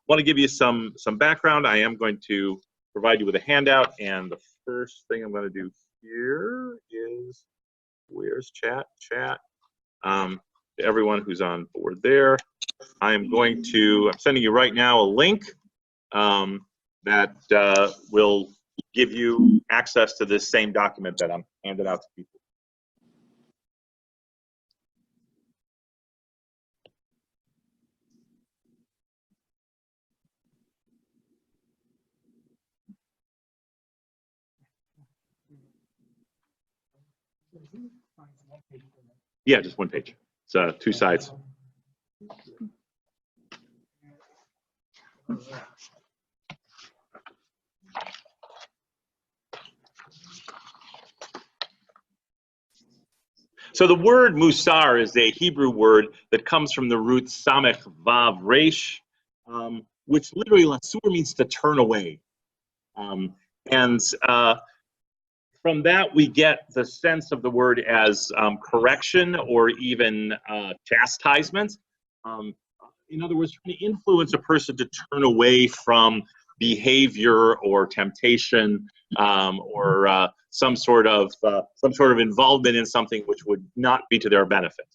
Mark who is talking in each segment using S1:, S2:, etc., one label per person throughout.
S1: want to give you some background. I am going to provide you with a handout, and the first thing I'm going to do here is, where's chat? To everyone who's on board there, I'm sending you right now a link that will give you access to this same document that I'm handing out to people. Yeah, just one page. It's 2 sides. So the word Musar is a Hebrew word that comes from the root samech vav resh, which literally lasur means to turn away. And from that, we get the sense of the word as correction or even chastisement. In other words, trying to influence a person to turn away from behavior or temptation or some sort of involvement in something which would not be to their benefit.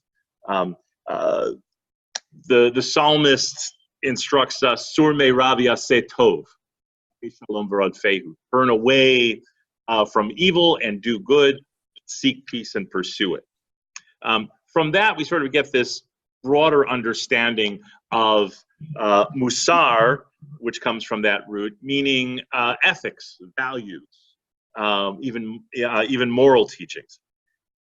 S1: The psalmist instructs us, "Sur me Rabbi aseh tov, shalom v'rodfehu." Turn away from evil and do good, seek peace and pursue it. From that, we sort of get this broader understanding of Musar, which comes from that root, meaning ethics, values, even moral teachings.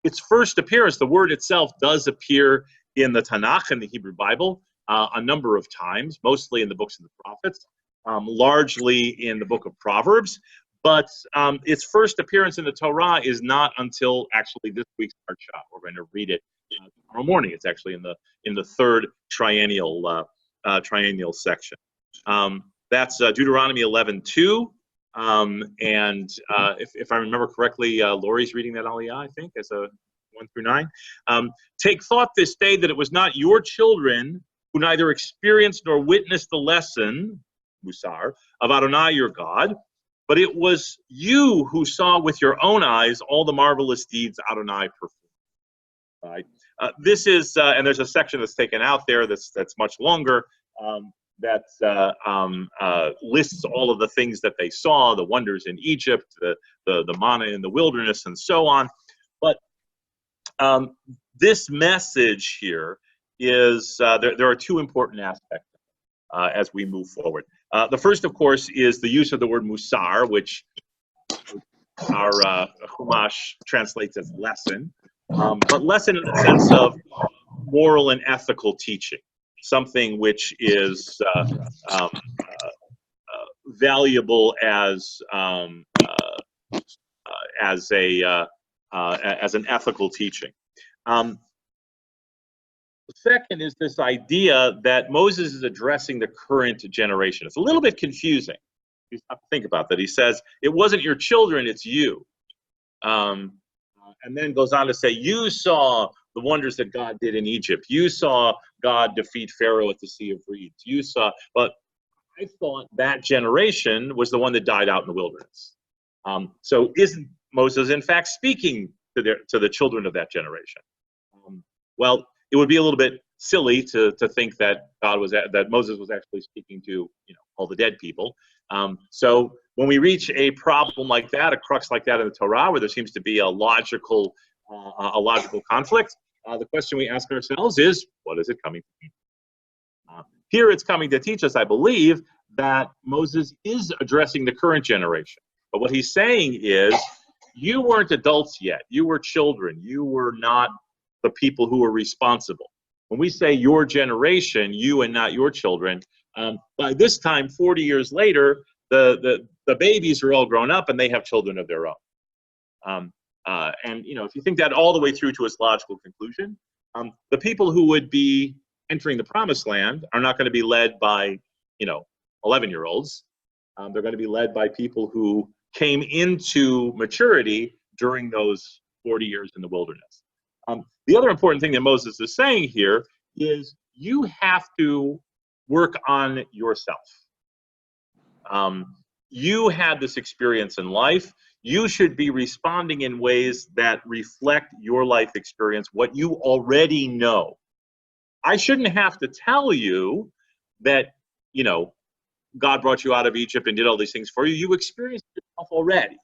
S1: Its first appearance, the word itself does appear in the Tanakh, in the Hebrew Bible, a number of times, mostly in the books of the prophets, largely in the book of Proverbs. But its first appearance in the Torah is not until actually this week's parsha. We're going to read it tomorrow morning. It's actually in the third triennial section. That's Deuteronomy 11:2. And if I remember correctly, Lori's reading that Aliyah, I think, as a 1 through 9. Take thought this day that it was not your children who neither experienced nor witnessed the lesson, Musar, of Adonai your God, but it was you who saw with your own eyes all the marvelous deeds Adonai performed. Right? This is, and there's a section that's taken out there that's much longer, that lists all of the things that they saw, the wonders in Egypt, the manna in the wilderness, and so on. But this message here is, there are 2 important aspects as we move forward. The first, of course, is the use of the word musar, which our Chumash translates as lesson, but lesson in the sense of moral and ethical teaching, something which is valuable as an ethical teaching. The second is this idea that Moses is addressing the current generation. It's a little bit confusing. You have to think about that. He says, it wasn't your children, it's you. And then goes on to say, you saw the wonders that God did in Egypt. You saw God defeat Pharaoh at the Sea of Reeds. You saw, but I thought that generation was the one that died out in the wilderness. So isn't Moses, in fact, speaking to the children of that generation? Well, it would be a little bit silly to think that that Moses was actually speaking to all the dead people. So when we reach a problem like that, a crux like that in the Torah, where there seems to be a logical conflict, the question we ask ourselves is, what is it coming to teach? Here it's coming to teach us, I believe, that Moses is addressing the current generation. But what he's saying is, you weren't adults yet. You were children. You were not the people who were responsible. When we say your generation, you and not your children, by this time, 40 years later, the babies are all grown up and they have children of their own. And if you think that all the way through to its logical conclusion, the people who would be entering the promised land are not going to be led by 11-year-olds. They're going to be led by people who came into maturity during those 40 years in the wilderness. The other important thing that Moses is saying here is you have to work on yourself. You had this experience in life. You should be responding in ways that reflect your life experience, what you already know. I shouldn't have to tell you that, you know, God brought you out of Egypt and did all these things for you. You experienced it yourself already.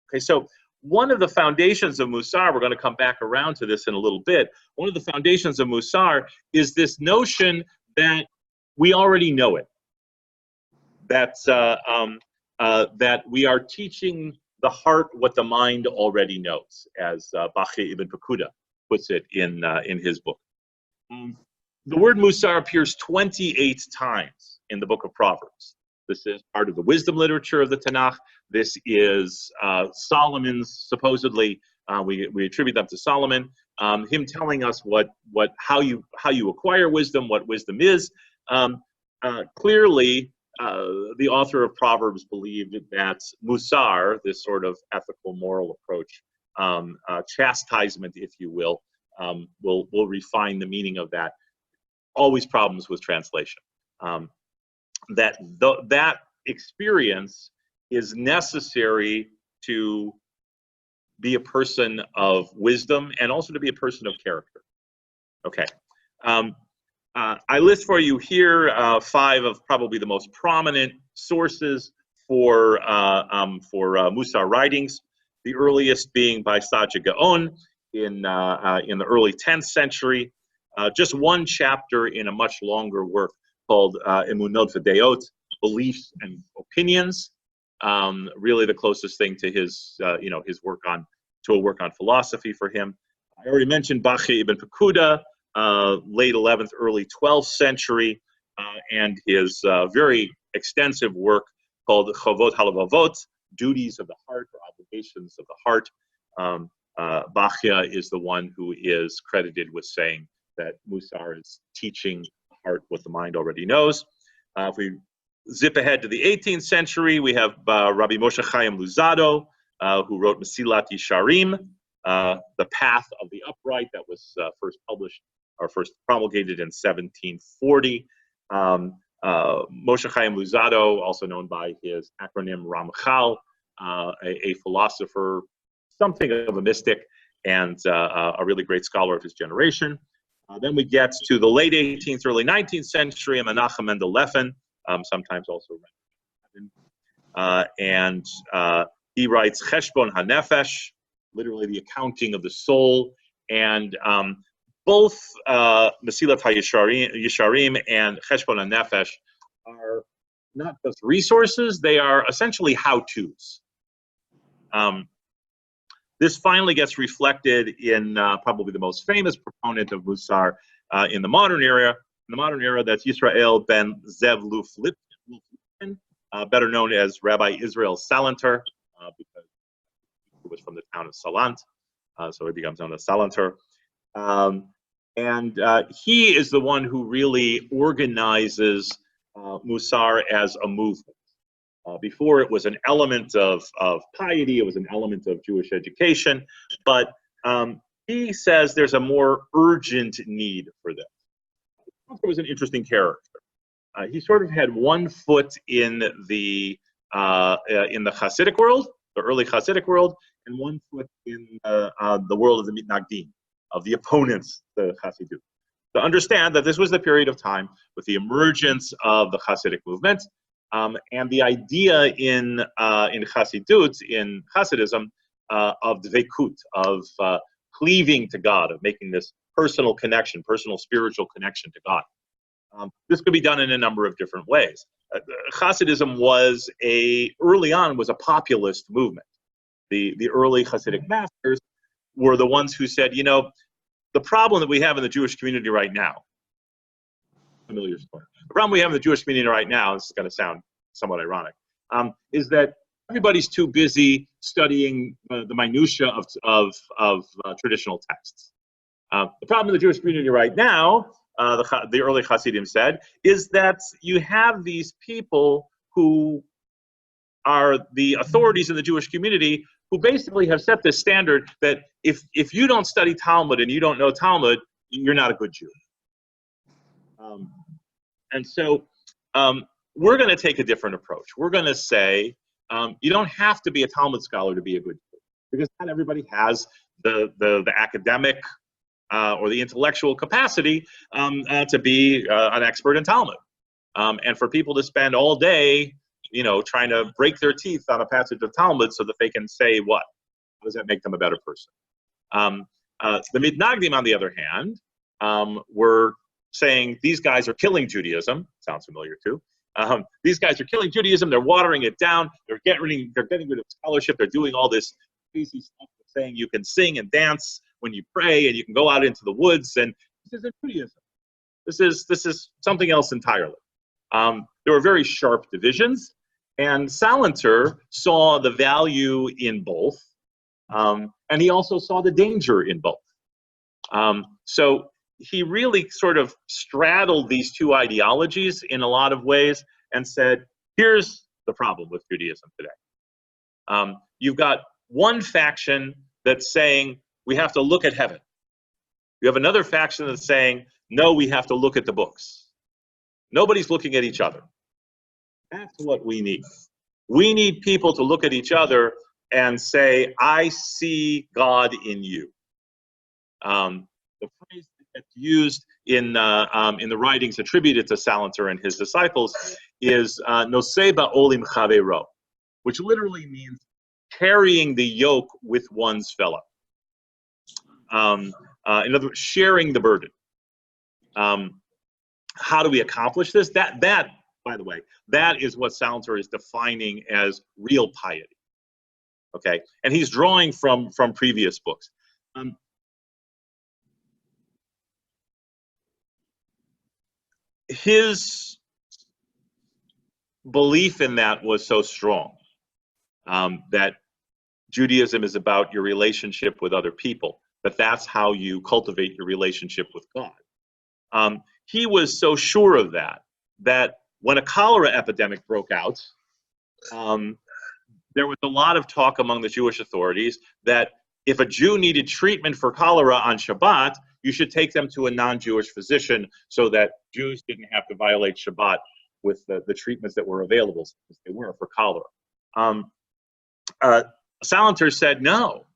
S1: Okay, so one of the foundations of Musar, we're going to come back around to this in a little bit. One of the foundations of Musar is this notion that we already know it. That we are teaching the heart what the mind already knows, as Bachi ibn Pakuda puts it in his book. The word Musar appears 28 times in the book of Proverbs. This is part of the wisdom literature of the Tanakh. This is Solomon's, supposedly, we attribute them to Solomon, him telling us how you acquire wisdom, what wisdom is. Clearly, the author of Proverbs believed that Musar, this sort of ethical, moral approach, chastisement, if you will refine the meaning of that. Always problems with translation. That experience is necessary to be a person of wisdom and also to be a person of character. Okay. I list for you here 5 of probably the most prominent sources for Musar writings. The earliest being by Saja Gaon in the early 10th century. Just one chapter in a much longer work called Emunot V'Deot, Beliefs and Opinions. Really the closest thing to his work on philosophy for him. I already mentioned Bachi ibn Pakuda, late 11th, early 12th century, and his very extensive work called Chovot HaLevavot, Duties of the Heart or Obligations of the Heart. Bachya is the one who is credited with saying that Musar is teaching the heart what the mind already knows. If we zip ahead to the 18th century, we have Rabbi Moshe Chaim Luzzatto, who wrote Mesilat Yesharim, The Path of the Upright, that was first published or first promulgated in 1740. Moshe Chaim Luzzatto, also known by his acronym Ramchal, a philosopher, something of a mystic, and a really great scholar of his generation. Then we get to the late 18th, early 19th century, Menachem Mendel Leffin, sometimes also and he writes Cheshbon HaNefesh, literally the accounting of the soul, and both Mesilat HaYesharim and Cheshbon HaNefesh are not just resources, they are essentially how-tos. This finally gets reflected in probably the most famous proponent of Musar in the modern era. In the modern era, that's Yisrael ben Zev Luflipkin, better known as Rabbi Israel Salanter, because he was from the town of Salant, so he becomes known as Salanter. And he is the one who really organizes Musar as a movement. Before it was an element of piety, it was an element of Jewish education, but he says there's a more urgent need for this. He was an interesting character. He sort of had one foot in the Hasidic world, the early Hasidic world, and one foot in the world of the Mitnagdim, of the opponents, the Hasidut. To understand that this was the period of time with the emergence of the Hasidic movement, and the idea in Hasidut, in Hasidism, of dveikut, of cleaving to God, of making this personal connection, personal spiritual connection to God. This could be done in a number of different ways. Hasidism was early on a populist movement. The early Hasidic masters were the ones who said, you know, the problem that we have in the Jewish community right now, familiar story. The problem we have in the Jewish community right now, this is going to sound somewhat ironic, is that everybody's too busy studying the minutia of traditional texts. The problem in the Jewish community right now, the early Hasidim said, is that you have these people who are the authorities in the Jewish community who basically have set this standard that if you don't study Talmud and you don't know Talmud, you're not a good Jew. And so we're going to take a different approach. We're going to say you don't have to be a Talmud scholar to be a good Jew, because not everybody has the academic or the intellectual capacity to be an expert in Talmud. And for people to spend all day, trying to break their teeth on a passage of Talmud so that they can say what? How does that make them a better person? The Mitnagdim, on the other hand, were saying these guys are killing Judaism. Sounds familiar too. These guys are killing Judaism. They're watering it down. They're getting rid of scholarship. They're doing all this crazy stuff, saying you can sing and dance when you pray, and you can go out into the woods. And this isn't Judaism. This is something else entirely. There were very sharp divisions, and Salanter saw the value in both, and he also saw the danger in both. So he really sort of straddled these two ideologies in a lot of ways and said, here's the problem with Judaism today. You've got one faction that's saying we have to look at heaven. You have another faction that's saying, no, we have to look at the books. Nobody's looking at each other. That's what we need. We need people to look at each other and say, I see God in you. The phrase that's used in the writings attributed to Salanter and his disciples is noseh ba'olim chavero, which literally means carrying the yoke with one's fellow. In other words, sharing the burden. How do we accomplish this? That, by the way, that is what Salanter is defining as real piety. Okay, and he's drawing from previous books. His belief in that was so strong that Judaism is about your relationship with other people, that's how you cultivate your relationship with God. He was so sure of that when a cholera epidemic broke out, there was a lot of talk among the Jewish authorities that if a Jew needed treatment for cholera on Shabbat, you should take them to a non-Jewish physician so that Jews didn't have to violate Shabbat with the treatments that were available, as they were for cholera. Salanter said, no.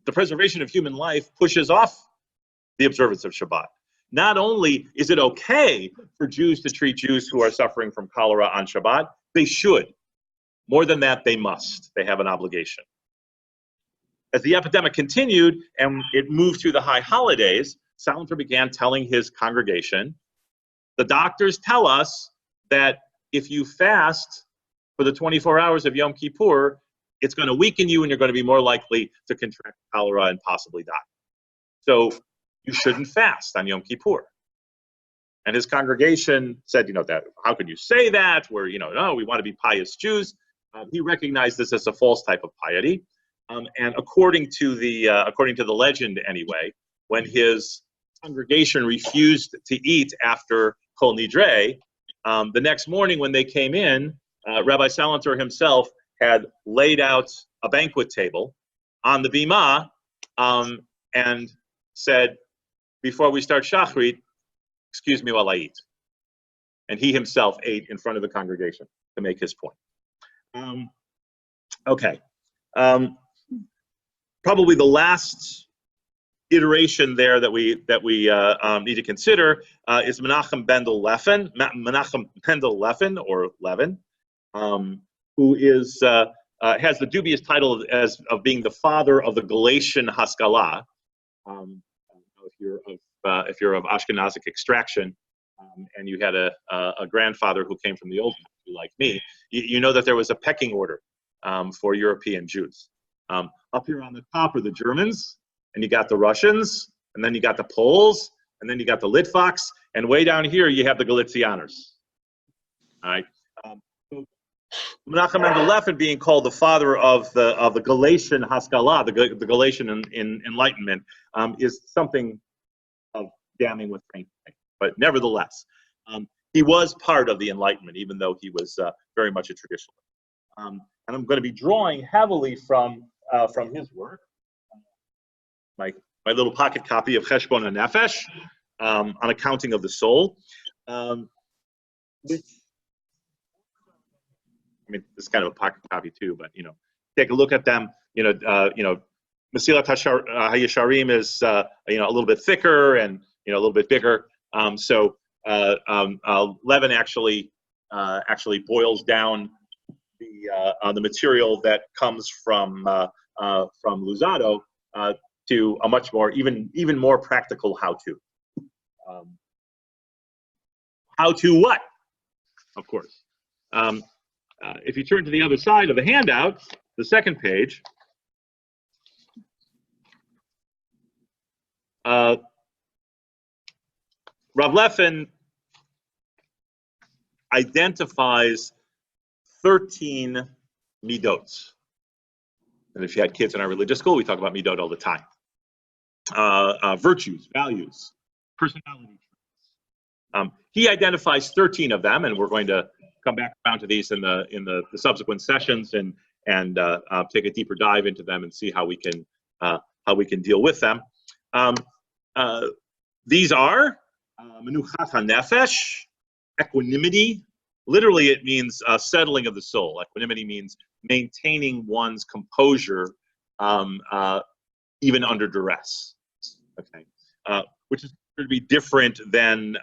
S1: The preservation of human life pushes off the observance of Shabbat. Not only is it okay for Jews to treat Jews who are suffering from cholera on Shabbat, they should. More than that, they must. They have an obligation. As the epidemic continued and it moved through the high holidays, Salanter began telling his congregation, the doctors tell us that if you fast for the 24 hours of Yom Kippur, it's going to weaken you and you're going to be more likely to contract cholera and possibly die. So you shouldn't fast on Yom Kippur. And his congregation said, that how could you say that? We're, no, we want to be pious Jews. He recognized this as a false type of piety. And according to the legend anyway, when his congregation refused to eat after Kol Nidre, the next morning when they came in, Rabbi Salanter himself had laid out a banquet table on the bima and said, before we start Shachrit, excuse me while I eat. And he himself ate in front of the congregation to make his point. Okay. Probably the last iteration there that we need to consider is Menachem Mendel Levin, or Levin, who is has the dubious title of being the father of the Galatian Haskalah. If you're of Ashkenazic extraction, and you had a grandfather who came from the old country like me, you know that there was a pecking order for European Jews. Up here on the top are the Germans, and you got the Russians, and then you got the Poles, and then you got the Litvaks, and way down here you have the Galicianers. All right. Menachem Mendel Levin being called the father of the Galatian Haskalah, the Galatian Enlightenment, is something of damning with faint praise. But nevertheless, he was part of the Enlightenment, even though he was very much a traditionalist. And I'm going to be drawing heavily from his work. My little pocket copy of Cheshbon HaNefesh, on accounting of the soul. which, I mean, this is kind of a pocket copy too, but take a look at them. Masilat HaYesharim is a little bit thicker and a little bit bigger. Levin actually boils down the material that comes from Luzzatto to a much more even more practical how-to. How-to what? Of course. If you turn to the other side of the handout, the second page, Rav Leffen identifies 13 midot. And if you had kids in our religious school, we talk about midot all the time. Virtues, values, personality traits. He identifies 13 of them, and we're going to come back around to these in the subsequent sessions and take a deeper dive into them and see how we can deal with them. These are menuchat hanefesh, equanimity. Literally, it means settling of the soul. Equanimity means maintaining one's composure even under duress. Okay, which is going to be different than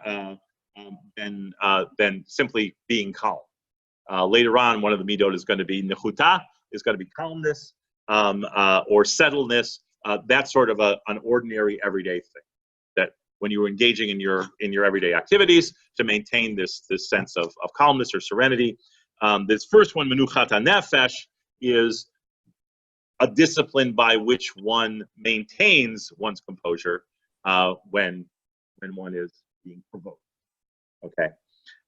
S1: simply being calm. Later on, one of the midot is going to be nechuta, is going to be calmness or settledness. That's sort of an ordinary everyday thing. That when you're engaging in your everyday activities, to maintain this sense of calmness or serenity. This first one, menuchat hanefesh, is a discipline by which one maintains one's composure when one is being provoked. Okay.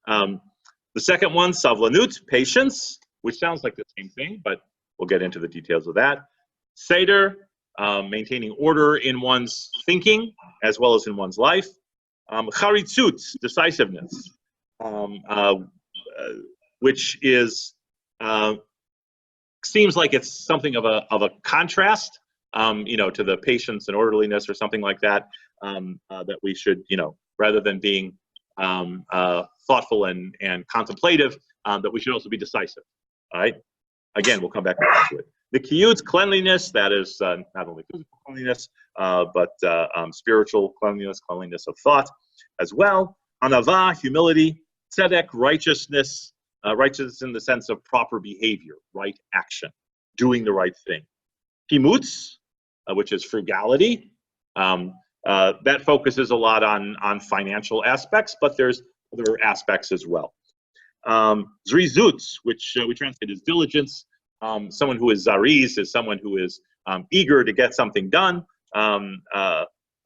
S1: The second one, savlanut, patience, which sounds like the same thing, but we'll get into the details of that. Seder, maintaining order in one's thinking as well as in one's life. Charitzut, decisiveness, which is seems like it's something of a contrast, to the patience and orderliness or something like that. That we should, rather than being thoughtful and contemplative, that we should also be decisive. All right. Again, we'll come back to it. The kiyut, cleanliness, that is not only physical cleanliness, but spiritual cleanliness of thought as well. Anava, humility. Tzedek, righteousness, righteousness in the sense of proper behavior, right action, doing the right thing. Kimutz, which is frugality. That focuses a lot on financial aspects, but there's other aspects as well. Zrizut, which we translate as diligence. Someone who is zariz is someone who is eager to get something done.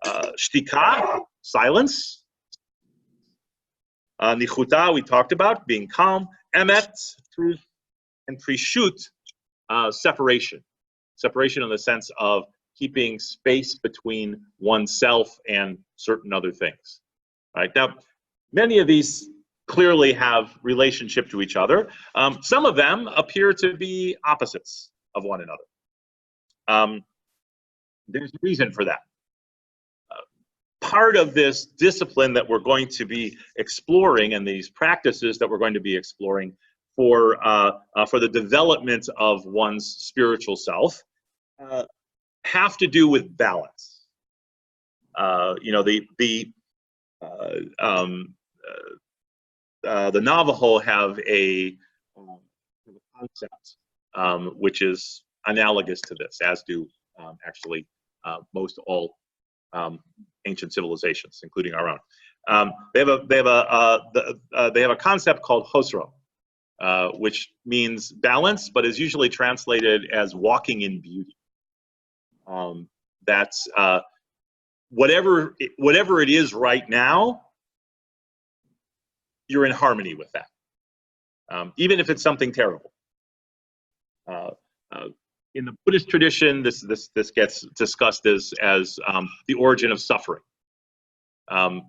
S1: Shtika, silence. Nichuta, we talked about, being calm. Emet, truth. And prishut, separation. Separation in the sense of keeping space between oneself and certain other things. Right? Now, many of these clearly have relationship to each other. Some of them appear to be opposites of one another. There's a reason for that. Part of this discipline that we're going to be exploring and these practices that we're going to be exploring for the development of one's spiritual self have to do with balance. The Navajo have a concept which is analogous to this, as do actually most all ancient civilizations, including our own. They have a concept called hosro, which means balance, but is usually translated as walking in beauty. That's whatever it is right now, you're in harmony with that, even if it's something terrible. In the Buddhist tradition, this gets discussed as the origin of suffering. A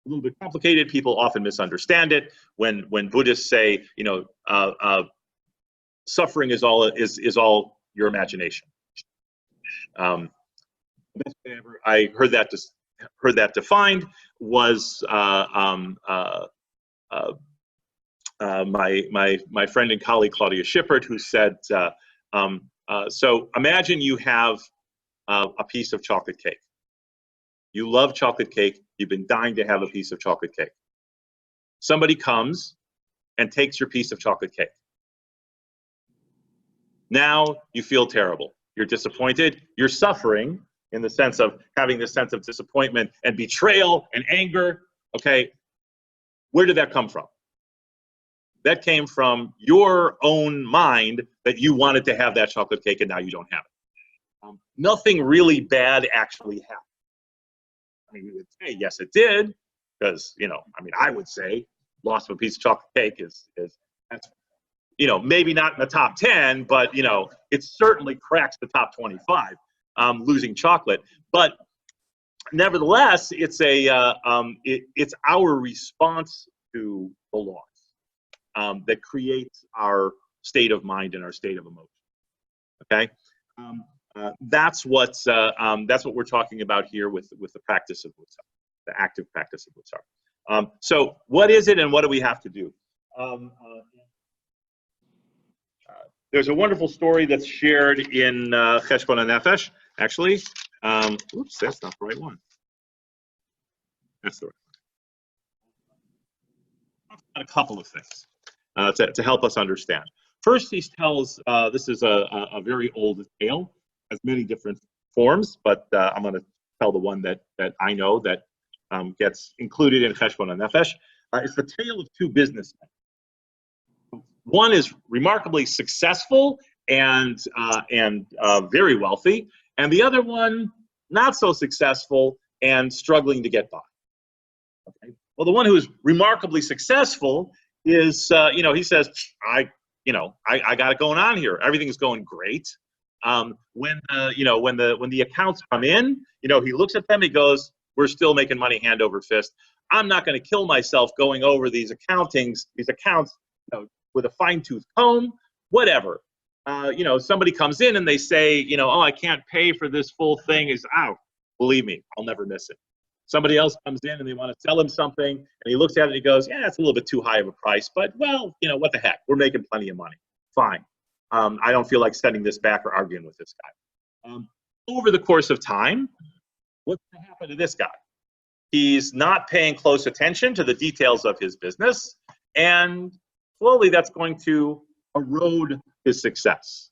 S1: little bit complicated. People often misunderstand it when Buddhists say, suffering is all your imagination. I heard that heard that defined was my friend and colleague Claudia Schippert, who said, so imagine you have a piece of chocolate cake. You love chocolate cake. You've been dying to have a piece of chocolate cake. Somebody comes and takes your piece of chocolate cake. Now you feel terrible. You're disappointed. You're suffering in the sense of having this sense of disappointment and betrayal and anger. Okay, where did that come from? That came from your own mind that you wanted to have that chocolate cake and now you don't have it. Nothing really bad actually happened. I mean, we would say, yes, it did, because, I would say loss of a piece of chocolate cake is that's, maybe not in the top 10, but, it certainly cracks the top 25, losing chocolate. But nevertheless, it's it's our response to the loss that creates our state of mind and our state of emotion. Okay, that's what we're talking about here with the practice of Musar, the active practice of Musar. So what is it, and what do we have to do? There's a wonderful story that's shared in Cheshbon HaNefesh, actually. Oops, that's not the right one. That's the right one. A couple of things to help us understand. First, he tells, this is a very old tale, has many different forms, but I'm going to tell the one that I know that gets included in Cheshbon HaNefesh. It's the tale of two businessmen. One is remarkably successful and very wealthy, and the other one not so successful and struggling to get by. Okay. Well, the one who is remarkably successful is, he says, I got it going on here. Everything's going great. When the accounts come in, he looks at them. He goes, "We're still making money hand over fist. I'm not going to kill myself going over these accounts, with a fine-tooth comb, whatever." Somebody comes in and they say, "Oh, I can't pay for this full thing." Is out. Believe me, I'll never miss it. Somebody else comes in and they want to sell him something, and he looks at it and he goes, "Yeah, it's a little bit too high of a price, but well, what the heck? We're making plenty of money. Fine. I don't feel like sending this back or arguing with this guy." Over the course of time, what's going to happen to this guy? He's not paying close attention to the details of his business, and slowly that's going to erode his success.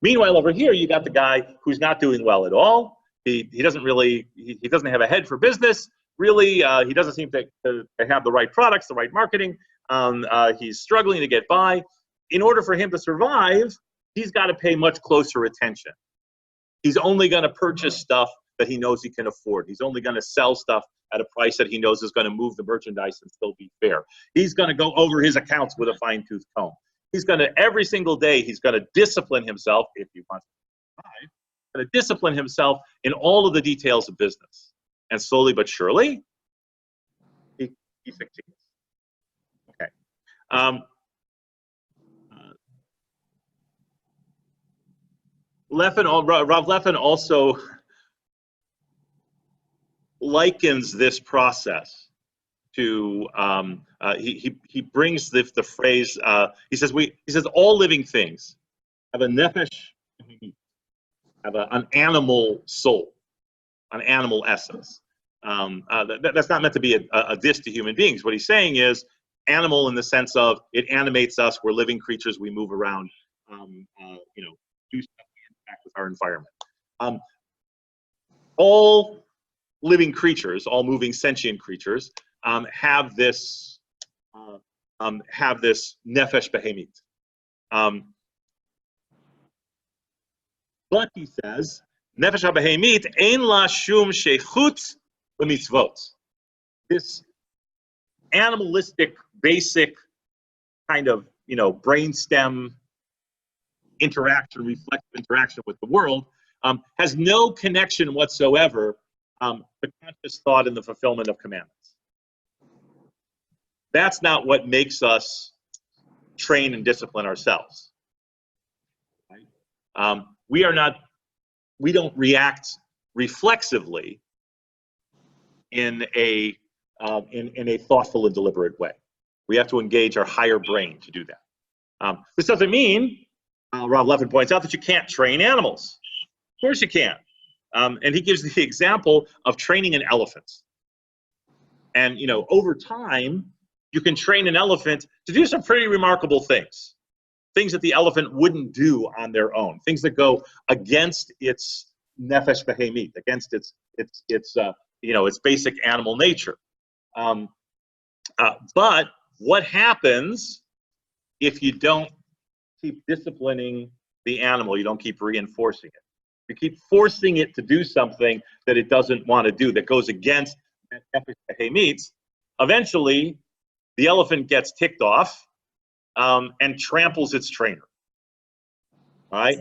S1: Meanwhile, over here, you got the guy who's not doing well at all. He doesn't have a head for business. Really, he doesn't seem to have the right products, the right marketing. He's struggling to get by. In order for him to survive, he's got to pay much closer attention. He's only going to purchase stuff that he knows he can afford. He's only going to sell stuff at a price that he knows is going to move the merchandise and still be fair. He's going to go over his accounts with a fine-tooth comb. Every single day, he's going to discipline himself, if he wants to survive, going to discipline himself in all of the details of business. And slowly but surely, he succeeds. Okay. Rav Leffen also likens this process to he brings the phrase, he says all living things have a nefesh, have an animal soul, an animal essence. That's not meant to be a diss to human beings. What he's saying is animal in the sense of it animates us. We're living creatures. We move around. Do stuff, we interact with our environment. All living creatures, all moving sentient creatures, have this nefesh behemit. But he says, nefesh behemit ein la shum sheichut l'mitzvot. This animalistic, basic kind of brainstem interaction, reflective interaction with the world, has no connection whatsoever to conscious thought and the fulfillment of commandments. That's not what makes us train and discipline ourselves. Right? We don't react reflexively in a thoughtful and deliberate way. We have to engage our higher brain to do that. This doesn't mean, Rob Leffen points out, that you can't train animals. Of course you can. And he gives the example of training an elephant. And over time, you can train an elephant to do some pretty remarkable things. Things that the elephant wouldn't do on their own. Things that go against its nefesh behemit, against its basic animal nature. But what happens if you don't keep disciplining the animal? You don't keep reinforcing it. You keep forcing it to do something that it doesn't want to do, that goes against that nefesh behemit. Eventually, the elephant gets ticked off and tramples its trainer. All right.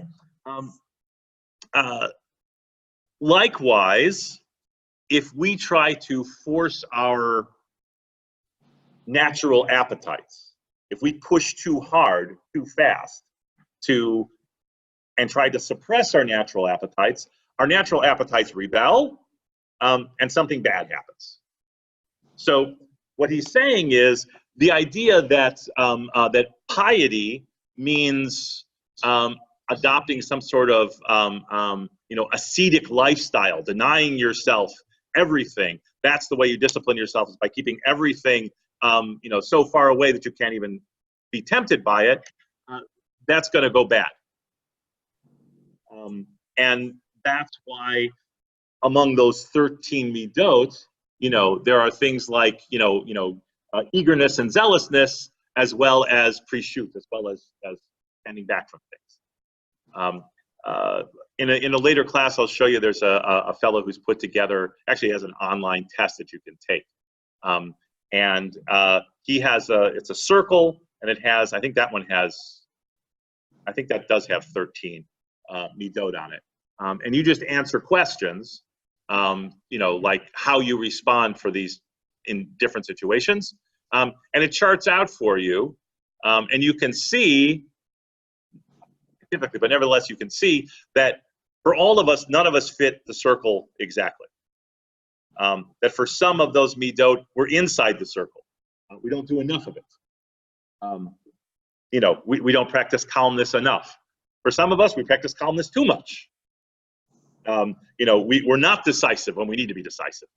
S1: Likewise, if we try to force our natural appetites, if we push too hard, too fast, and try to suppress our natural appetites rebel, and something bad happens. So what he's saying is the idea that that piety means adopting some sort of ascetic lifestyle, denying yourself everything. That's the way you discipline yourself, is by keeping everything so far away that you can't even be tempted by it. That's going to go bad. And that's why among those 13 midot, there are things like eagerness and zealousness, as well as pre-shoot, as well as standing back from things. In a later class, I'll show you. There's a fellow who's put together, actually has an online test that you can take, and he has it's a circle, and it has, I think that does have 13 midot on it, and you just answer questions, like how you respond for these in different situations, and it charts out for you, and you can see, typically, but nevertheless, you can see that for all of us, none of us fit the circle exactly. That for some of those midot, we're inside the circle. We don't do enough of it. We don't practice calmness enough. For some of us, we practice calmness too much. We're not decisive when we need to be decisive.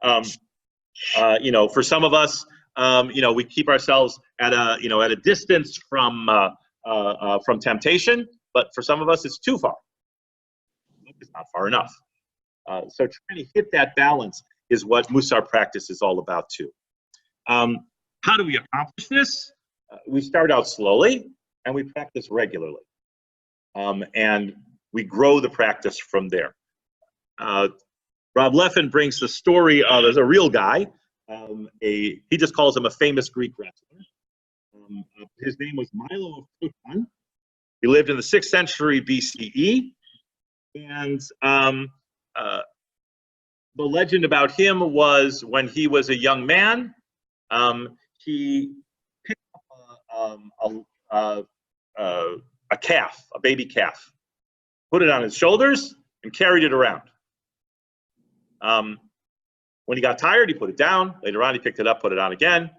S1: For some of us, we keep ourselves at a distance from temptation. But for some of us, it's too far. It's not far enough. So trying to hit that balance is what Musar practice is all about too. How do we accomplish this? We start out slowly, and we practice regularly. And we grow the practice from there. Rob Leffen brings the story of, as a real guy, he just calls him a famous Greek wrestler. His name was Milo of Kutan. He lived in the 6th century BCE, and the legend about him was when he was a young man, he picked up a calf, a baby calf, put it on his shoulders, and carried it around. When he got tired, he put it down. Later on, he picked it up, put it on again.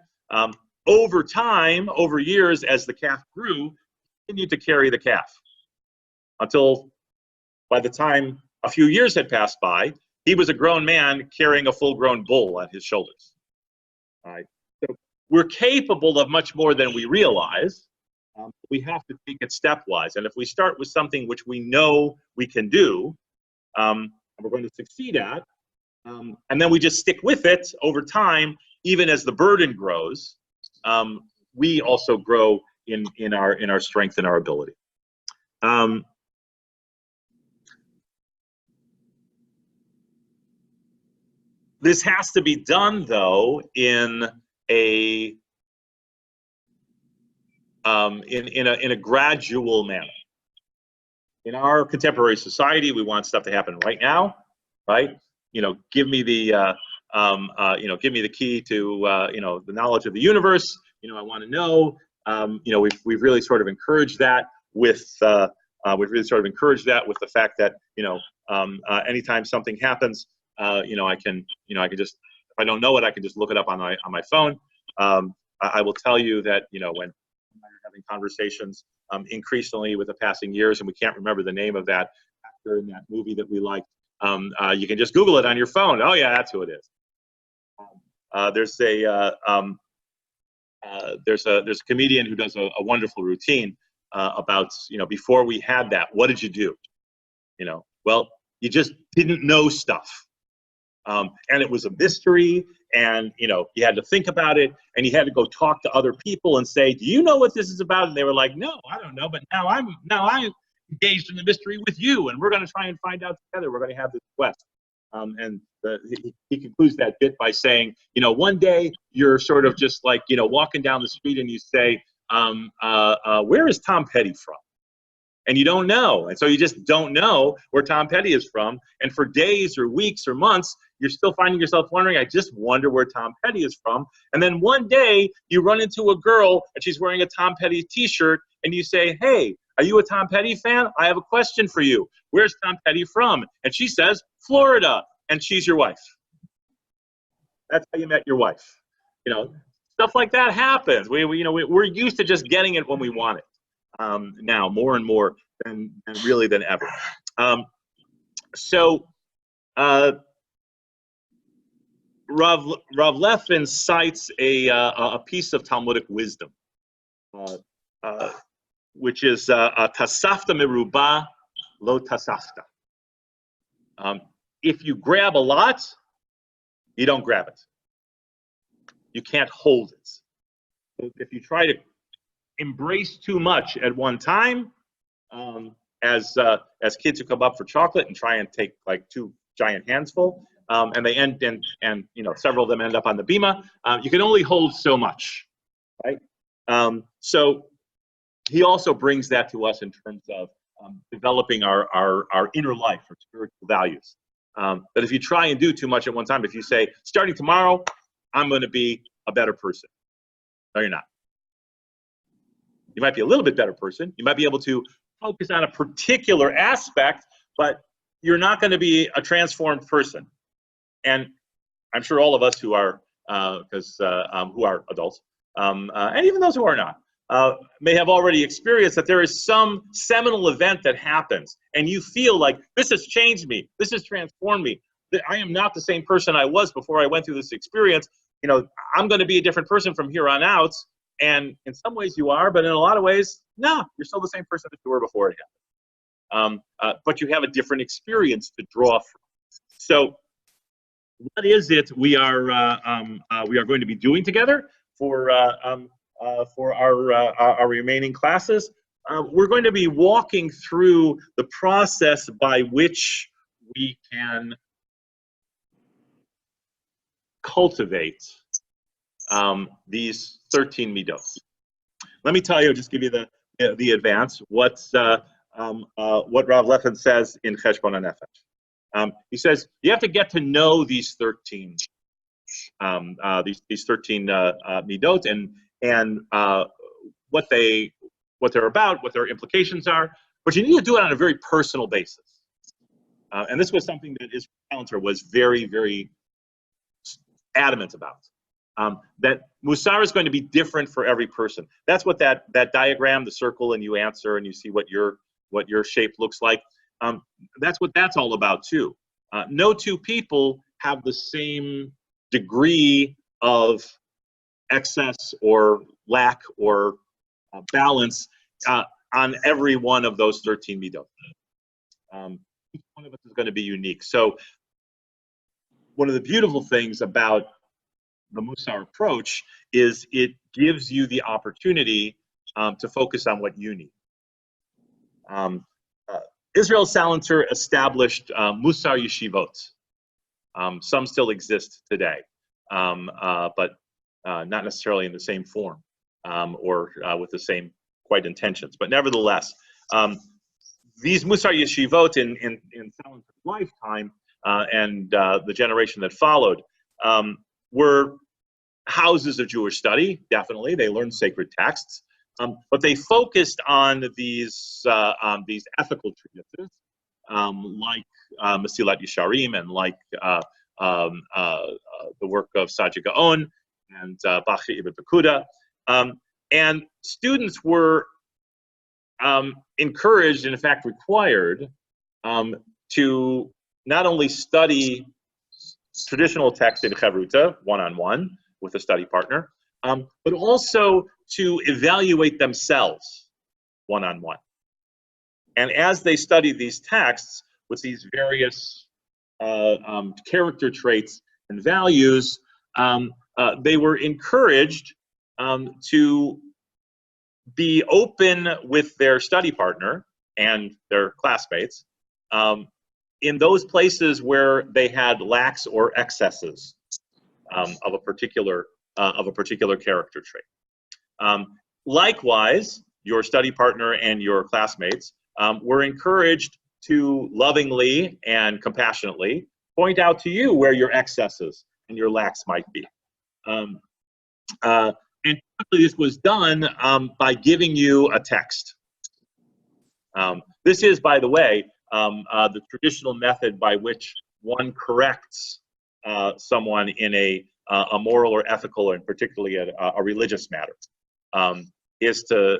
S1: Over time, over years, as the calf grew, he continued to carry the calf until, by the time a few years had passed by, he was a grown man carrying a full-grown bull on his shoulders. All right. So we're capable of much more than we realize. We have to take it stepwise. And if we start with something which we know we can do, and we're going to succeed at, and then we just stick with it over time, even as the burden grows, we also grow in our strength and our ability. This has to be done, though, in a gradual manner. In our contemporary society, we want stuff to happen right now, right? Give me the give me the key to the knowledge of the universe. I want to know. We've really sort of encouraged that with the fact that anytime something happens, I can just I don't know it, I can just look it up on my phone. I will tell you that, when we're having conversations increasingly with the passing years, and we can't remember the name of that actor in that movie that we liked, you can just Google it on your phone. Oh yeah, that's who it is. There's a comedian who does a wonderful routine about, before we had that, what did you do? Well, you just didn't know stuff. And it was a mystery, and you had to think about it, and you had to go talk to other people and say, do you know what this is about? And they were like, no, I don't know, but now I'm engaged in the mystery with you, and we're going to try and find out together. We're going to have this quest. And he concludes that bit by saying, one day you're sort of just like, walking down the street, and you say, where is Tom Petty from? And you don't know. And so you just don't know where Tom Petty is from. And for days or weeks or months, you're still finding yourself wondering, I just wonder where Tom Petty is from. And then one day you run into a girl and she's wearing a Tom Petty t-shirt, and you say, hey, are you a Tom Petty fan? I have a question for you. Where's Tom Petty from? And she says, Florida. And she's your wife. That's how you met your wife. Stuff like that happens. We're used to just getting it when we want it. Now, more and more than ever. Rav Lefin cites a piece of Talmudic wisdom, which is tasafta meruba lo tasafta. If you grab a lot, you don't grab it. You can't hold it. If you try to embrace too much at one time, as kids who come up for chocolate and try and take like 2 giant handsful, and they end and several of them end up on the bima. You can only hold so much, right? So he also brings that to us in terms of developing our inner life, our spiritual values. That if you try and do too much at one time, if you say, starting tomorrow, I'm going to be a better person. No, you're not. You might be a little bit better person. You might be able to focus on a particular aspect, but you're not going to be a transformed person. And I'm sure all of us who are who are adults, and even those who are not, may have already experienced that there is some seminal event that happens, and you feel like this has changed me, this has transformed me. That I am not the same person I was before I went through this experience. I'm going to be a different person from here on out. And in some ways you are, but in a lot of ways, no, you're still the same person that you were before it happened. But you have a different experience to draw from. So, what is it we are going to be doing together for our remaining classes? We're going to be walking through the process by which we can cultivate these 13 midot. Let me tell you, just give you the advance, what Rav Lefin says in Cheshbon HaNefesh. He says you have to get to know these 13 midot and what they're about, what their implications are, but you need to do it on a very personal basis. And this was something that Israel Calendar was very, very adamant about. That Musar is going to be different for every person. That's what that diagram, the circle, and you answer and you see what your shape looks like. That's what that's all about too. No two people have the same degree of excess or lack or balance on every one of those 13 midot. Each one of us is going to be unique. So one of the beautiful things about the Musar approach is it gives you the opportunity to focus on what you need. Israel Salanter established Musar yeshivot. Some still exist today, but not necessarily in the same form or with the same quite intentions. But nevertheless, these Musar yeshivot in Salanter's lifetime and the generation that followed were houses of Jewish study. Definitely, they learned sacred texts, but they focused on these ethical treatises, like Mesilat Yesharim and like the work of Sadia Gaon and Bachi Ibn Bakuda. And students were encouraged, and in fact required, to not only study traditional text in Chavruta, one-on-one with a study partner, but also to evaluate themselves one-on-one. And as they studied these texts with these various character traits and values, they were encouraged to be open with their study partner and their classmates in those places where they had lacks or excesses of a particular character trait. Likewise, your study partner and your classmates were encouraged to lovingly and compassionately point out to you where your excesses and your lacks might be. And typically this was done by giving you a text. This is, by the way, the traditional method by which one corrects someone in a moral or ethical, and particularly a religious matter, is to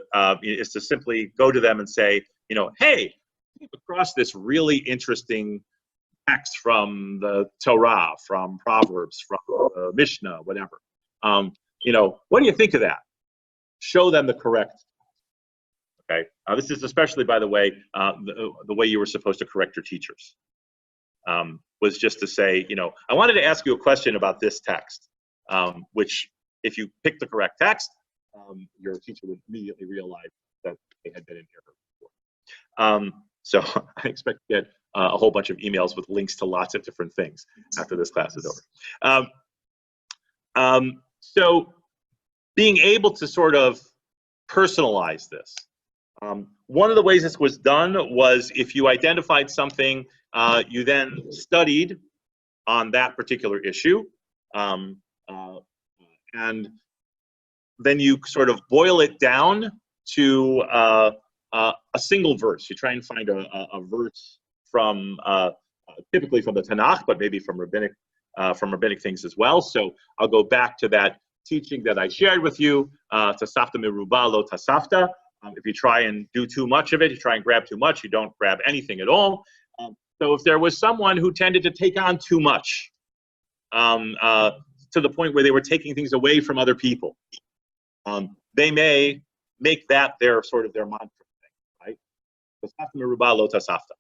S1: simply go to them and say, you know, hey, I came across this really interesting text from the Torah, from Proverbs, from the Mishnah, whatever. You know, what do you think of that? Show them the correct. Okay. This is especially, by the way, the way you were supposed to correct your teachers. Was just to say, you know, I wanted to ask you a question about this text, which, if you pick the correct text, your teacher would immediately realize that they had been in here before. So I expect to get a whole bunch of emails with links to lots of different things after this class is over. So being able to sort of personalize this. One of the ways this was done was if you identified something, you then studied on that particular issue, and then you sort of boil it down to a single verse. You try and find a verse from typically from the Tanakh, but maybe from rabbinic things as well. So I'll go back to that teaching that I shared with you, tasafta meruba lo tasafta. If you try and do too much of it, you try and grab too much, you don't grab anything at all. So if there was someone who tended to take on too much, to the point where they were taking things away from other people, they may make that their sort of their mantra thing, right? Tasafta meruba lo tasafta.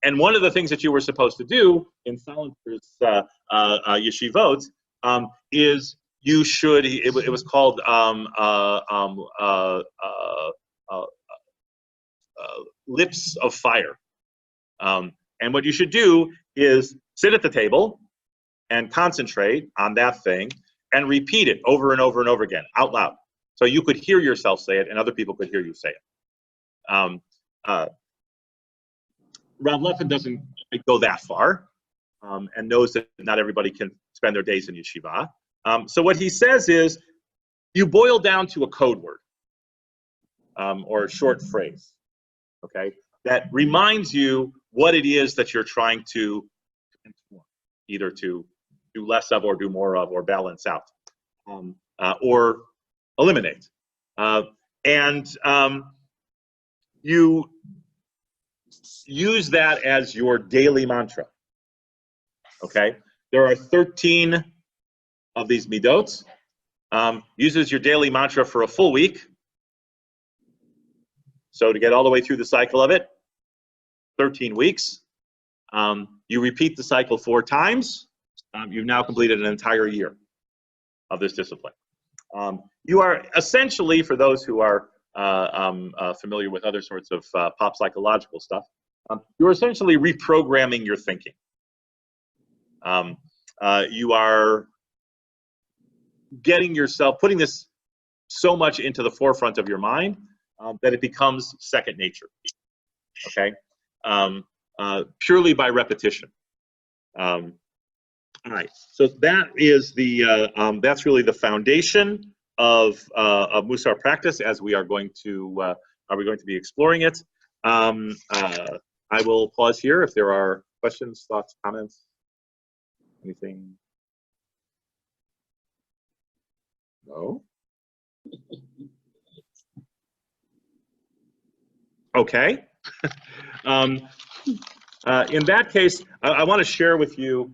S1: And one of the things that you were supposed to do in Salanter's yeshivot is you should. It was called lips of fire. And what you should do is sit at the table and concentrate on that thing and repeat it over and over and over again out loud, so you could hear yourself say it and other people could hear you say it. Rav Leffin doesn't go that far, and knows that not everybody can spend their days in yeshiva. So what he says is, you boil down to a code word or a short phrase, okay, that reminds you what it is that you're trying to transform, either to do less of or do more of or balance out, or eliminate. And you use that as your daily mantra. Okay, there are 13 of these midot. Uses your daily mantra for a full week. So to get all the way through the cycle of it, 13 weeks. You repeat the cycle 4 times. You've now completed an entire year of this discipline. You are essentially, for those who are familiar with other sorts of pop psychological stuff, you're essentially reprogramming your thinking. You are getting yourself, putting this so much into the forefront of your mind that it becomes second nature, okay? Purely by repetition. All right, so that is the, that's really the foundation of Musar practice as we are going to be exploring it. I will pause here if there are questions, thoughts, comments. Anything? No? Okay. In that case, I want to share with you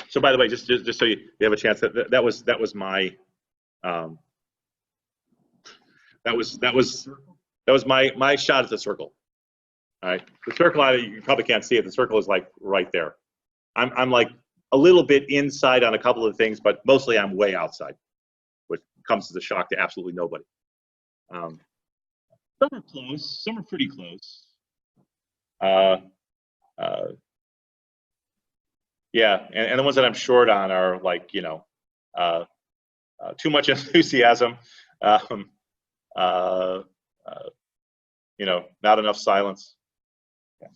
S1: so by the way, just so you have a chance, that was my um, that was my shot at the circle. All right, the circle, you probably can't see it. The circle is like right there. I'm like a little bit inside on a couple of things, but mostly I'm way outside, which comes as a shock to absolutely nobody. Some are close, some are pretty close. Yeah, and the ones that I'm short on are like, too much enthusiasm, um, uh, not enough silence. Yeah.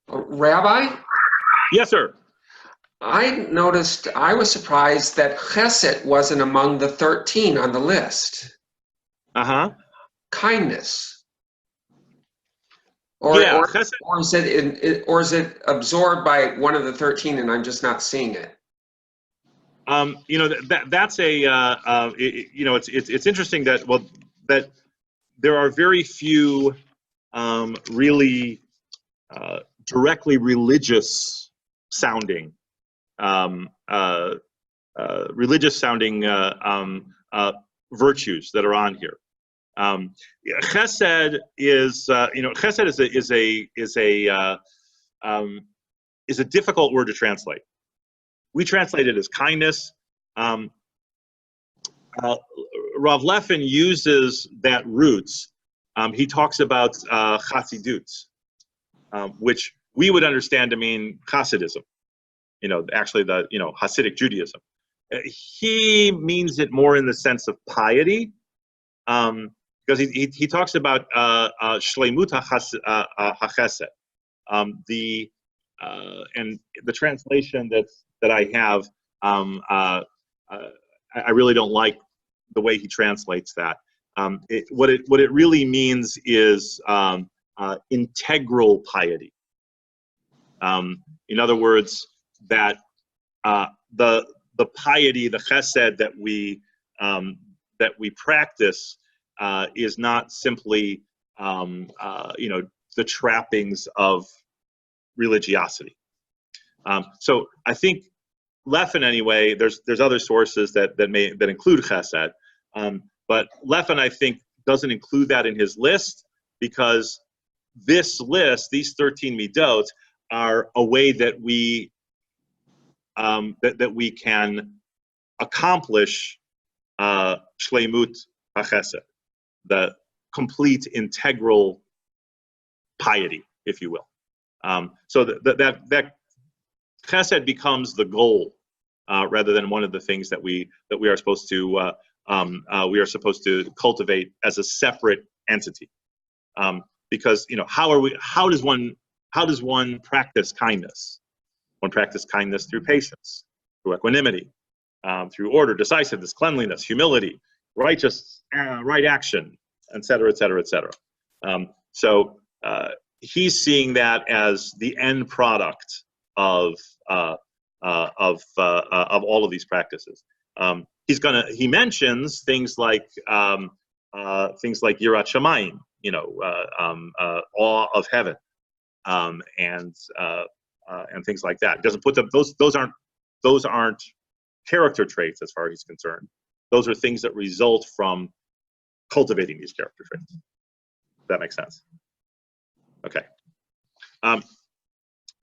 S2: Rabbi?
S1: Yes, sir.
S2: I was surprised that Chesed wasn't among the 13 on the list.
S1: Uh-huh.
S2: Kindness.
S1: Yeah,
S2: or is it absorbed by one of the 13 and I'm just not seeing it?
S1: That's a it's interesting that there are very few really directly religious sounding virtues that are on here. Chesed is chesed is a difficult word to translate. We translate it as kindness. Rav Leffen uses that roots. He talks about chassidut, which we would understand to mean Hasidism. Actually the Hasidic Judaism. He means it more in the sense of piety, because he talks about shleimut hachesed. And the translation that I have, I really don't like the way he translates that. What it really means is integral piety. In other words, that the piety, the chesed that we practice is not simply the trappings of religiosity. So I think Leffen, anyway, there's other sources that include chesed, but Leffen, I think, doesn't include that in his list, because this list, these 13 midot, are a way that we can accomplish shleimut hachesed, the complete integral piety, if you will. So that chesed becomes the goal, rather than one of the things that we are supposed to cultivate as a separate entity. Because how does one practice kindness? One practices kindness through patience, through equanimity, through order, decisiveness, cleanliness, humility, right action, etc., etc., etc. So he's seeing that as the end product of all of these practices. He mentions things like yirat shamayim, awe of heaven, and things like that. He doesn't put them; those aren't character traits as far as he's concerned. Those are things that result from cultivating these character traits. If that makes sense. Okay.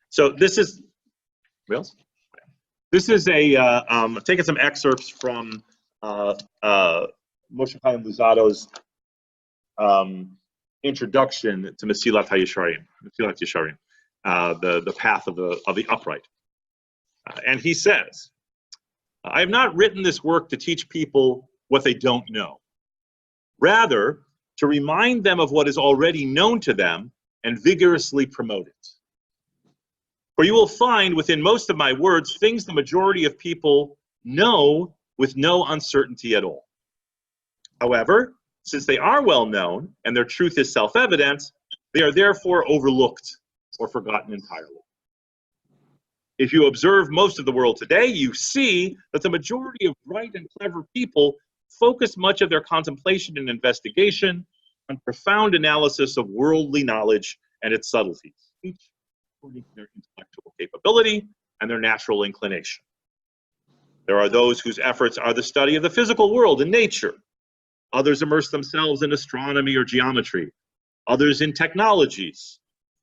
S1: So this is taking some excerpts from Moshe Chaim Luzato's introduction to Mesilat Yesharim, the path of the upright. And he says, I have not written this work to teach people what they don't know. Rather, to remind them of what is already known to them and vigorously promote it. For you will find within most of my words things the majority of people know with no uncertainty at all. However, since they are well known and their truth is self-evident, they are therefore overlooked or forgotten entirely. If you observe most of the world today, you see that the majority of bright and clever people focus much of their contemplation and investigation on profound analysis of worldly knowledge and its subtleties, each according to their intellectual capability and their natural inclination. There are those whose efforts are the study of the physical world and nature. Others immerse themselves in astronomy or geometry. Others in technologies.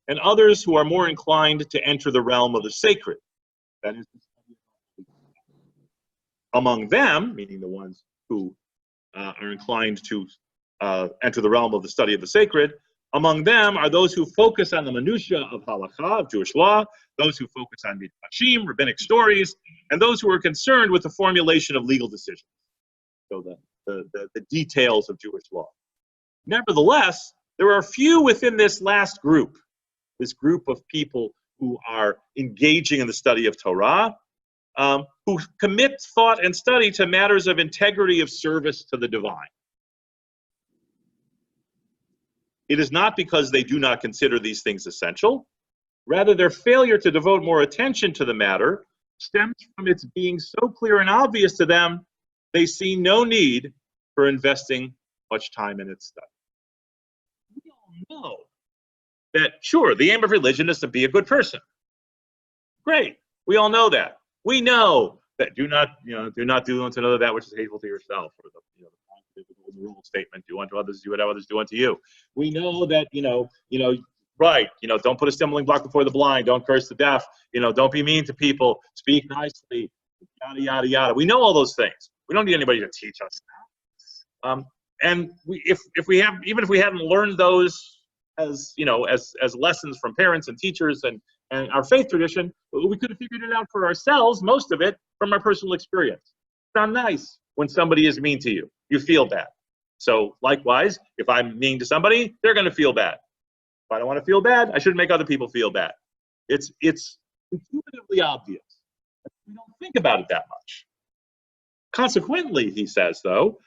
S1: And others who are more inclined to enter the realm of the sacred. That is, among them, meaning the ones who are inclined to enter the realm of the study of the sacred, among them are those who focus on the minutiae of halakha, of Jewish law, those who focus on midrashim, rabbinic stories, and those who are concerned with the formulation of legal decisions. So the details of Jewish law. Nevertheless, there are few within this last group, this group of people who are engaging in the study of Torah, who commit thought and study to matters of integrity of service to the divine. It is not because they do not consider these things essential. Rather, their failure to devote more attention to the matter stems from its being so clear and obvious to them, they see no need for investing much time in its study. We all know that, sure, the aim of religion is to be a good person. Great. We all know that. We know that do not do unto another that which is hateful to yourself, or the rule statement, do unto others, do what others do unto you. We know that, right, don't put a stumbling block before the blind, don't curse the deaf, don't be mean to people, speak nicely, yada, yada, yada. We know all those things. We don't need anybody to teach us that. And if we hadn't learned those as lessons from parents and teachers and our faith tradition, we could have figured it out for ourselves, most of it from our personal experience. It's not nice when somebody is mean to you. You feel bad. So likewise, if I'm mean to somebody, they're going to feel bad. If I don't want to feel bad, I shouldn't make other people feel bad. It's intuitively obvious. We don't think about it that much. Consequently, he says, though,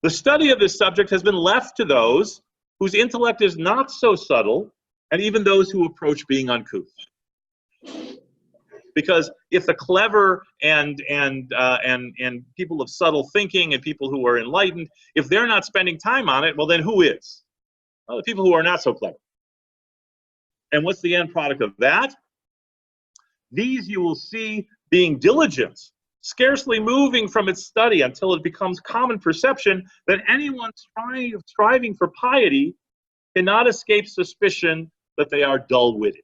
S1: the study of this subject has been left to those whose intellect is not so subtle, and even those who approach being uncouth. Because if the clever and people of subtle thinking and people who are enlightened, if they're not spending time on it, well, then who is? Well, the people who are not so clever. And what's the end product of that? These you will see being diligent, scarcely moving from its study until it becomes common perception that anyone striving for piety cannot escape suspicion that they are dull-witted.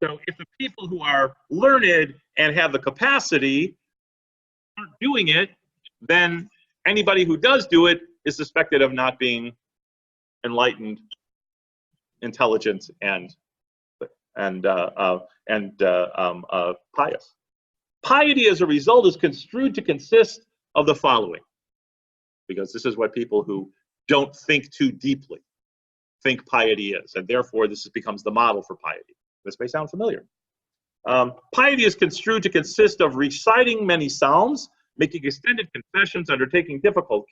S1: So if the people who are learned and have the capacity aren't doing it, then anybody who does do it is suspected of not being enlightened, intelligent, and pious. Piety, as a result, is construed to consist of the following, because this is what people who don't think too deeply think piety is, and therefore this becomes the model for piety. This may sound familiar. Piety is construed to consist of reciting many psalms, making extended confessions, undertaking difficult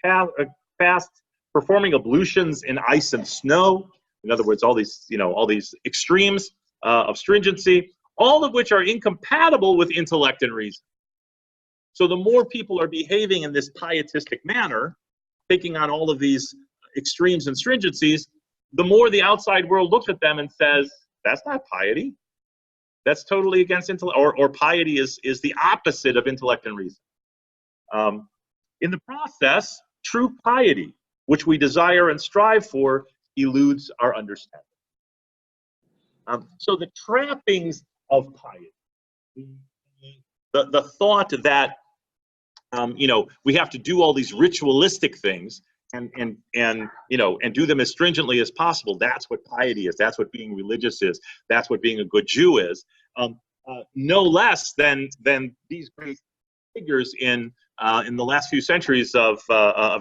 S1: fasts, performing ablutions in ice and snow. In other words, all these extremes of stringency, all of which are incompatible with intellect and reason. So the more people are behaving in this pietistic manner, taking on all of these extremes and stringencies, the more the outside world looks at them and says, that's not piety. That's totally against intellect, or piety is the opposite of intellect and reason. In the process, true piety, which we desire and strive for, eludes our understanding. So the trappings of piety, the thought that we have to do all these ritualistic things and do them as stringently as possible. That's what piety is. That's what being religious is. That's what being a good Jew is. No less than these great figures in in the last few centuries of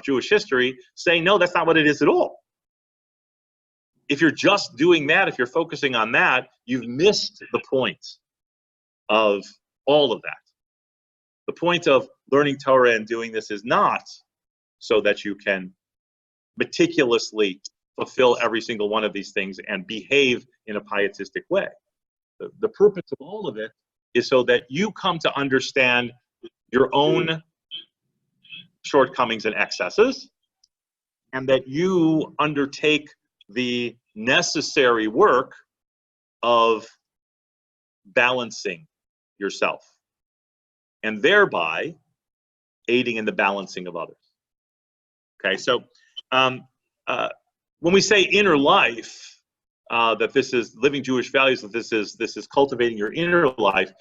S1: Jewish history saying, no, that's not what it is at all. If you're just doing that, if you're focusing on that, you've missed the point of all of that. The point of learning Torah and doing this is not so that you can meticulously fulfill every single one of these things and behave in a pietistic way. The purpose of all of it is so that you come to understand your own shortcomings and excesses, and that you undertake the necessary work of balancing yourself, and thereby aiding in the balancing of others. Okay, so when we say inner life, that this is living Jewish values, that this is cultivating your inner life,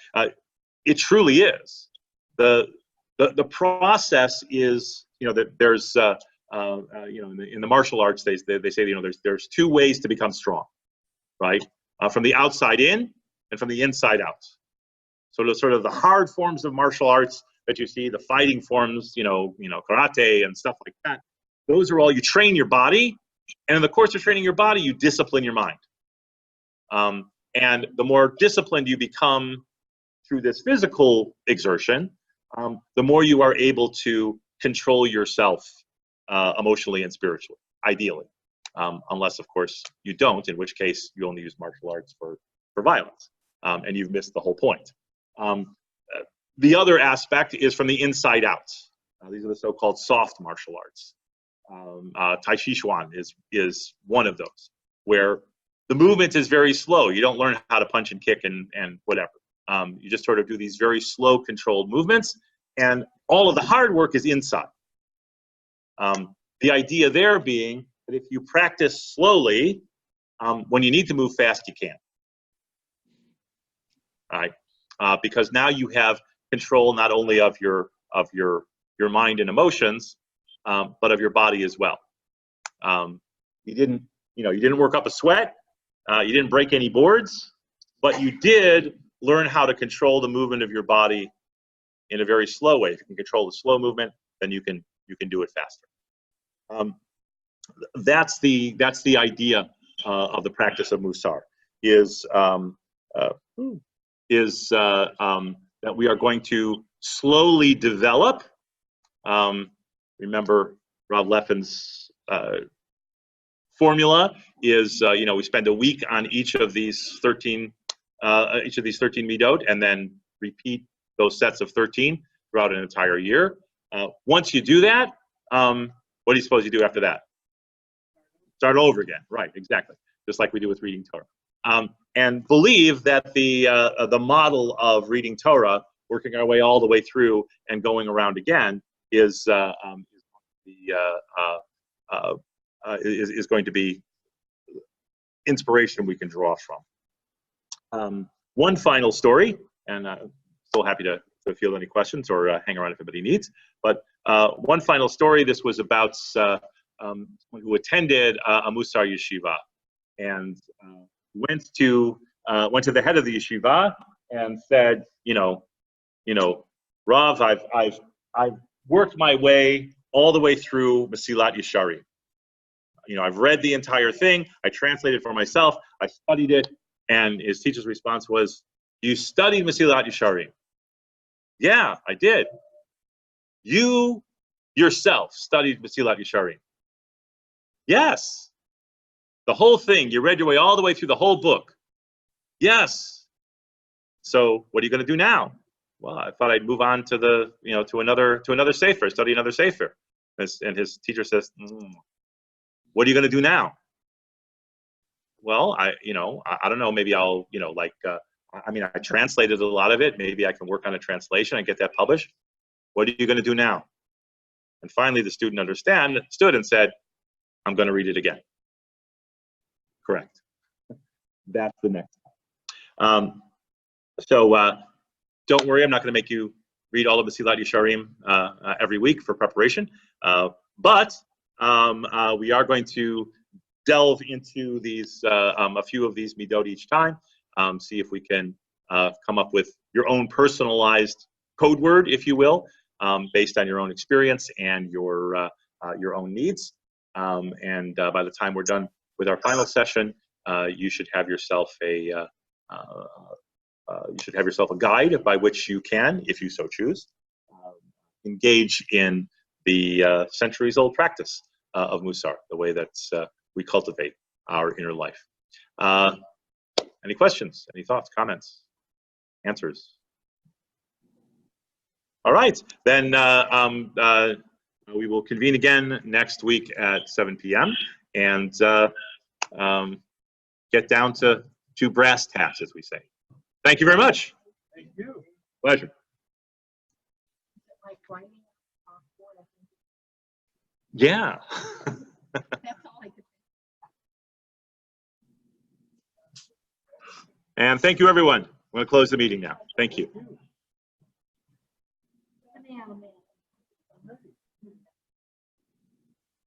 S1: it truly is. The process is, that there's in the martial arts they say, there's two ways to become strong, right? From the outside in and from the inside out. So the sort of the hard forms of martial arts that you see, the fighting forms, karate and stuff like that, those are all, you train your body, and in the course of training your body, you discipline your mind. And the more disciplined you become through this physical exertion, the more you are able to control yourself emotionally and spiritually, ideally. Unless, of course, you don't, in which case you only use martial arts for violence, and you've missed the whole point. The other aspect is from the inside out. These are the so-called soft martial arts. Tai Chi Chuan is one of those, where the movement is very slow. You don't learn how to punch and kick and whatever. You just sort of do these very slow, controlled movements, and all of the hard work is inside. The idea there being that if you practice slowly, when you need to move fast, you can. All right, because now you have control not only of your mind and emotions, but of your body as well. You didn't work up a sweat. You didn't break any boards, but you did learn how to control the movement of your body in a very slow way. If you can control the slow movement, then you can do it faster. That's the idea of the practice of Musar, is that we are going to slowly develop. Remember, Rav Leffen's formula is, we spend a week on each of these 13 midot, and then repeat those sets of 13 throughout an entire year. Once you do that, what do you suppose you do after that? Start over again, right? Exactly, just like we do with reading Torah, and believe that the model of reading Torah, working our way all the way through and going around again, is going to be inspiration we can draw from. One final story, and I'm still happy to field any questions or hang around if anybody needs. But one final story. This was about someone who attended a Musar yeshiva, and went to the head of the yeshiva and said, Rav, I've worked my way all the way through Mesilat Yesharim. I've read the entire thing. I translated for myself. I studied it. And his teacher's response was, "You studied Mesilat Yesharim?" "Yeah, I did." "You yourself studied Mesilat Yesharim?" "Yes." "The whole thing? You read your way all the way through the whole book?" "Yes." "So what are you going to do now?" "Well, I thought I'd move on to to another sefer, study another sefer." And his teacher says, "What are you going to do now?" "Well, I don't know. Maybe I'll, I translated a lot of it. Maybe I can work on a translation and get that published." "What are you going to do now?" And finally, the student stood and said, "I'm going to read it again." Correct. That's the next one. So don't worry, I'm not going to make you read all of the Mesilat Yesharim every week for preparation. But we are going to delve into these a few of these midot each time. See if we can come up with your own personalized code word, if you will, based on your own experience and your own needs. And by the time we're done with our final session, you should have yourself a guide by which you can, if you so choose, engage in the centuries-old practice of Musar, the way that we cultivate our inner life. Any questions? Any thoughts? Comments? Answers? All right, then we will convene again next week at 7 p.m. and get down to brass tacks, as we say. Thank you very much.
S3: Thank you.
S1: Pleasure. Yeah. And thank you, everyone. I'm going to close the meeting now. Thank you.